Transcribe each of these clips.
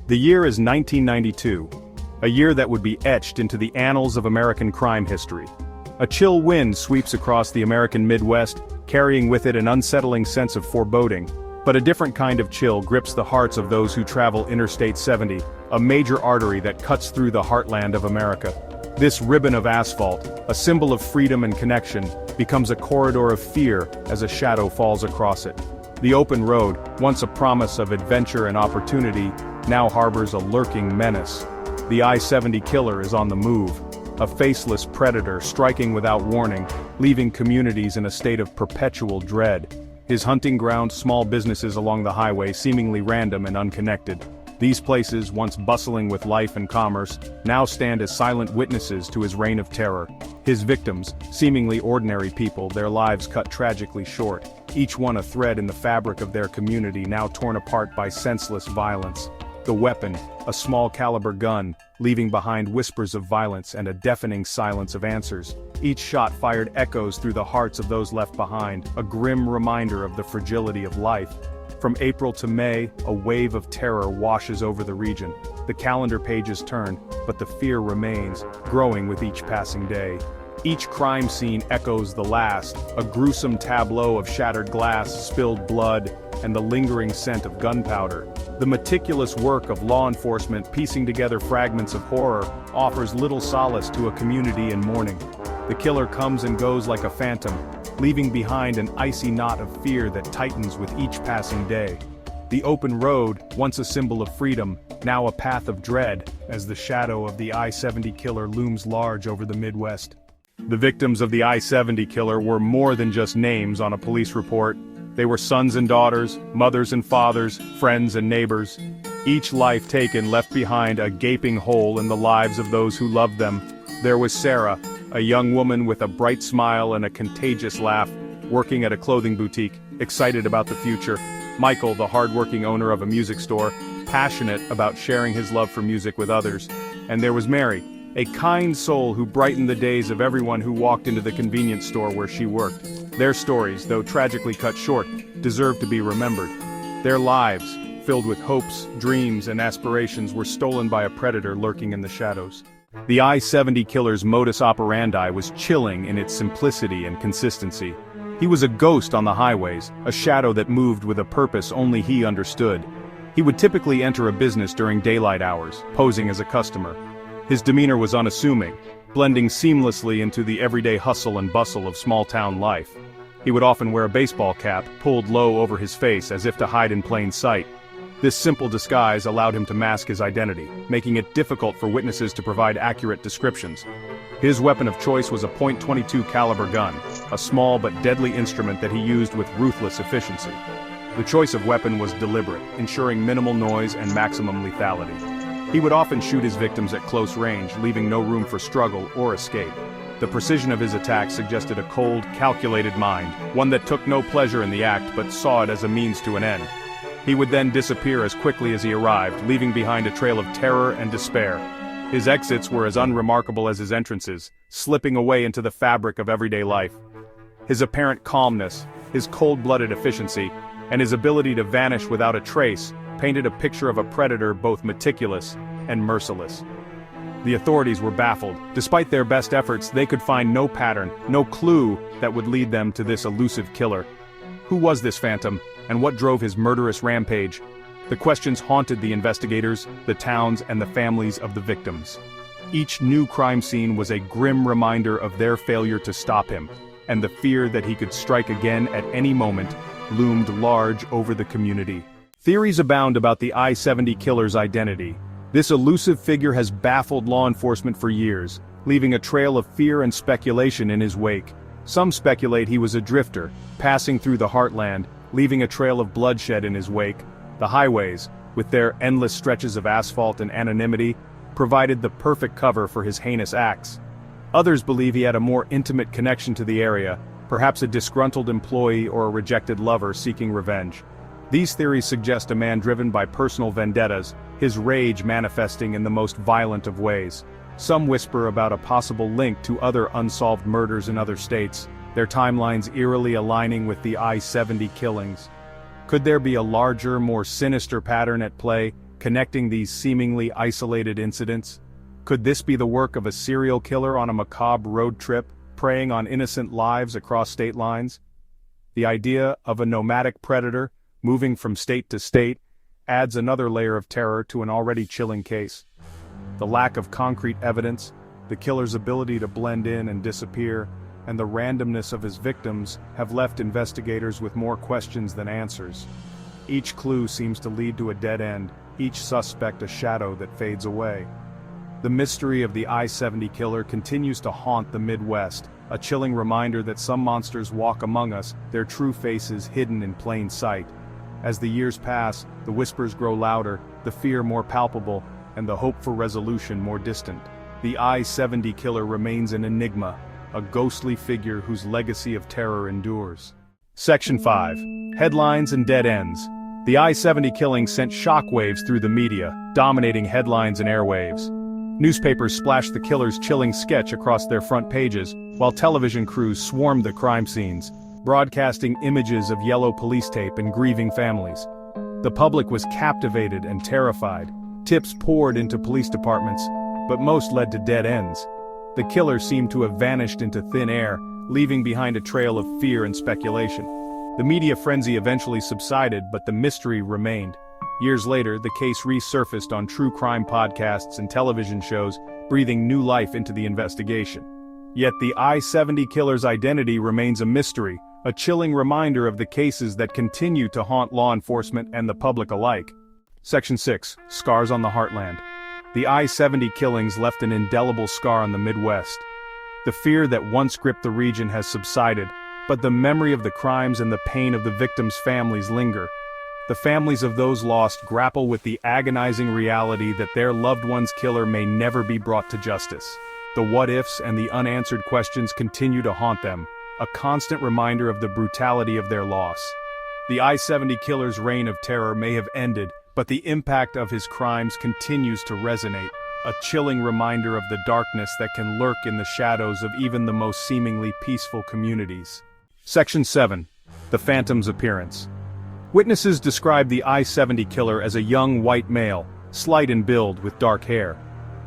The year is 1992, a year that would be etched into the annals of American crime history. A chill wind sweeps across the American Midwest, carrying with it an unsettling sense of foreboding. But a different kind of chill grips the hearts of those who travel Interstate 70, a major artery that cuts through the heartland of America. This ribbon of asphalt, a symbol of freedom and connection, becomes a corridor of fear as a shadow falls across it. The open road, once a promise of adventure and opportunity, now harbors a lurking menace. The I-70 killer is on the move, a faceless predator striking without warning, leaving communities in a state of perpetual dread. His hunting ground, small businesses along the highway, seemingly random and unconnected. These places, once bustling with life and commerce, now stand as silent witnesses to his reign of terror. His victims, seemingly ordinary people, their lives cut tragically short, each one a thread in the fabric of their community now torn apart by senseless violence. The weapon, a small caliber gun, leaving behind whispers of violence and a deafening silence of answers. Each shot fired echoes through the hearts of those left behind, a grim reminder of the fragility of life. From April to May, a wave of terror washes over the region. The calendar pages turn, but the fear remains, growing with each passing day. Each crime scene echoes the last, a gruesome tableau of shattered glass, spilled blood, and the lingering scent of gunpowder. The meticulous work of law enforcement piecing together fragments of horror offers little solace to a community in mourning. The killer comes and goes like a phantom, leaving behind an icy knot of fear that tightens with each passing day. The open road, once a symbol of freedom, now a path of dread, as the shadow of the I-70 killer looms large over the Midwest. The victims of the I-70 killer were more than just names on a police report. They were sons and daughters, mothers and fathers, friends and neighbors. Each life taken left behind a gaping hole in the lives of those who loved them. There was Sarah, a young woman with a bright smile and a contagious laugh, working at a clothing boutique, excited about the future. Michael, the hard-working owner of a music store, passionate about sharing his love for music with others. And there was Mary, a kind soul who brightened the days of everyone who walked into the convenience store where she worked. Their stories, though tragically cut short, deserve to be remembered. Their lives, filled with hopes, dreams, and aspirations, were stolen by a predator lurking in the shadows. The I-70 killer's modus operandi was chilling in its simplicity and consistency. He was a ghost on the highways, a shadow that moved with a purpose only he understood. He would typically enter a business during daylight hours, posing as a customer. His demeanor was unassuming, blending seamlessly into the everyday hustle and bustle of small-town life. He would often wear a baseball cap, pulled low over his face as if to hide in plain sight. This simple disguise allowed him to mask his identity, making it difficult for witnesses to provide accurate descriptions. His weapon of choice was a .22 caliber gun, a small but deadly instrument that he used with ruthless efficiency. The choice of weapon was deliberate, ensuring minimal noise and maximum lethality. He would often shoot his victims at close range, leaving no room for struggle or escape. The precision of his attack suggested a cold, calculated mind, one that took no pleasure in the act but saw it as a means to an end. He would then disappear as quickly as he arrived, leaving behind a trail of terror and despair. His exits were as unremarkable as his entrances, slipping away into the fabric of everyday life. His apparent calmness, his cold-blooded efficiency, and his ability to vanish without a trace painted a picture of a predator both meticulous and merciless. The authorities were baffled. Despite their best efforts, they could find no pattern, no clue that would lead them to this elusive killer. Who was this phantom, and what drove his murderous rampage? The questions haunted the investigators, the towns, and the families of the victims. Each new crime scene was a grim reminder of their failure to stop him, and the fear that he could strike again at any moment loomed large over the community. Theories abound about the I-70 killer's identity. This elusive figure has baffled law enforcement for years, leaving a trail of fear and speculation in his wake. Some speculate he was a drifter, passing through the heartland, leaving a trail of bloodshed in his wake. The highways, with their endless stretches of asphalt and anonymity, provided the perfect cover for his heinous acts. Others believe he had a more intimate connection to the area, perhaps a disgruntled employee or a rejected lover seeking revenge. These theories suggest a man driven by personal vendettas, his rage manifesting in the most violent of ways. Some whisper about a possible link to other unsolved murders in other states, their timelines eerily aligning with the I-70 killings. Could there be a larger, more sinister pattern at play, connecting these seemingly isolated incidents? Could this be the work of a serial killer on a macabre road trip, preying on innocent lives across state lines? The idea of a nomadic predator, moving from state to state, adds another layer of terror to an already chilling case. The lack of concrete evidence, the killer's ability to blend in and disappear, and the randomness of his victims have left investigators with more questions than answers. Each clue seems to lead to a dead end, each suspect a shadow that fades away. The mystery of the I-70 killer continues to haunt the Midwest, a chilling reminder that some monsters walk among us, their true faces hidden in plain sight. As the years pass, the whispers grow louder, the fear more palpable, and the hope for resolution more distant. The I-70 killer remains an enigma, a ghostly figure whose legacy of terror endures. Section 5. Headlines and Dead Ends. The I-70 killing sent shockwaves through the media, dominating headlines and airwaves. Newspapers splashed the killer's chilling sketch across their front pages, while television crews swarmed the crime scenes, broadcasting images of yellow police tape and grieving families. The public was captivated and terrified. Tips poured into police departments, but most led to dead ends. The killer seemed to have vanished into thin air, leaving behind a trail of fear and speculation. The media frenzy eventually subsided, but the mystery remained. Years later, the case resurfaced on true crime podcasts and television shows, breathing new life into the investigation. Yet the I-70 killer's identity remains a mystery, a chilling reminder of the cases that continue to haunt law enforcement and the public alike. Section 6. Scars on the Heartland. The I-70 killings left an indelible scar on the Midwest. The fear that once gripped the region has subsided, but the memory of the crimes and the pain of the victims' families linger. The families of those lost grapple with the agonizing reality that their loved one's killer may never be brought to justice. The what-ifs and the unanswered questions continue to haunt them, a constant reminder of the brutality of their loss. The I-70 killer's reign of terror may have ended, but the impact of his crimes continues to resonate, a chilling reminder of the darkness that can lurk in the shadows of even the most seemingly peaceful communities. Section 7. The Phantom's Appearance. Witnesses describe the I-70 killer as a young white male, slight in build with dark hair.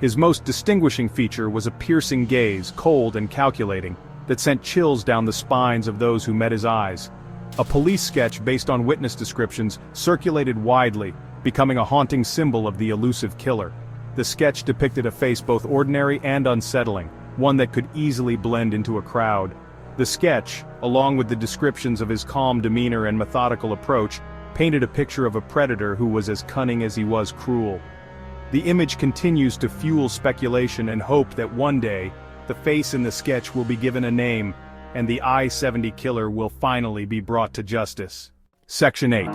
His most distinguishing feature was a piercing gaze, cold and calculating, that sent chills down the spines of those who met his eyes. A police sketch based on witness descriptions circulated widely, becoming a haunting symbol of the elusive killer. The sketch depicted a face both ordinary and unsettling, one that could easily blend into a crowd. The sketch, along with the descriptions of his calm demeanor and methodical approach, painted a picture of a predator who was as cunning as he was cruel. The image continues to fuel speculation and hope that one day, the face in the sketch will be given a name, and the I-70 killer will finally be brought to justice. Section 8.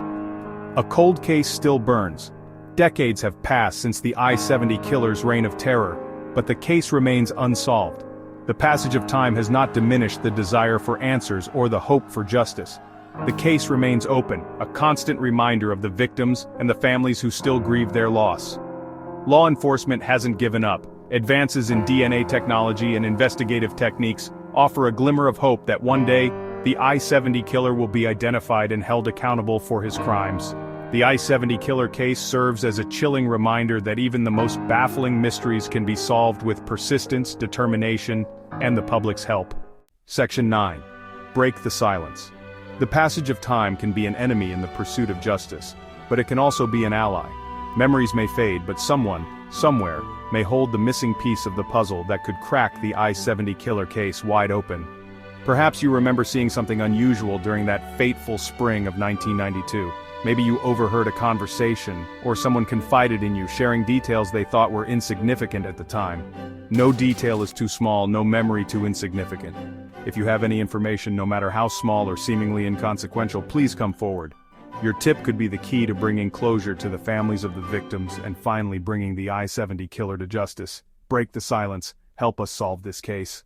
A cold case still burns. Decades have passed since the I-70 killer's reign of terror, but the case remains unsolved. The passage of time has not diminished the desire for answers or the hope for justice. The case remains open, a constant reminder of the victims and the families who still grieve their loss. Law enforcement hasn't given up. Advances in DNA technology and investigative techniques offer a glimmer of hope that one day, the I-70 killer will be identified and held accountable for his crimes. The I-70 killer case serves as a chilling reminder that even the most baffling mysteries can be solved with persistence, determination, and the public's help. Section 9. Break the silence. The passage of time can be an enemy in the pursuit of justice, but it can also be an ally. Memories may fade, but someone, somewhere, may hold the missing piece of the puzzle that could crack the I-70 killer case wide open. Perhaps you remember seeing something unusual during that fateful spring of 1992. Maybe you overheard a conversation, or someone confided in you, sharing details they thought were insignificant at the time. No detail is too small, no memory too insignificant. If you have any information, no matter how small or seemingly inconsequential, please come forward. Your tip could be the key to bringing closure to the families of the victims and finally bringing the I-70 killer to justice. Break the silence. Help us solve this case.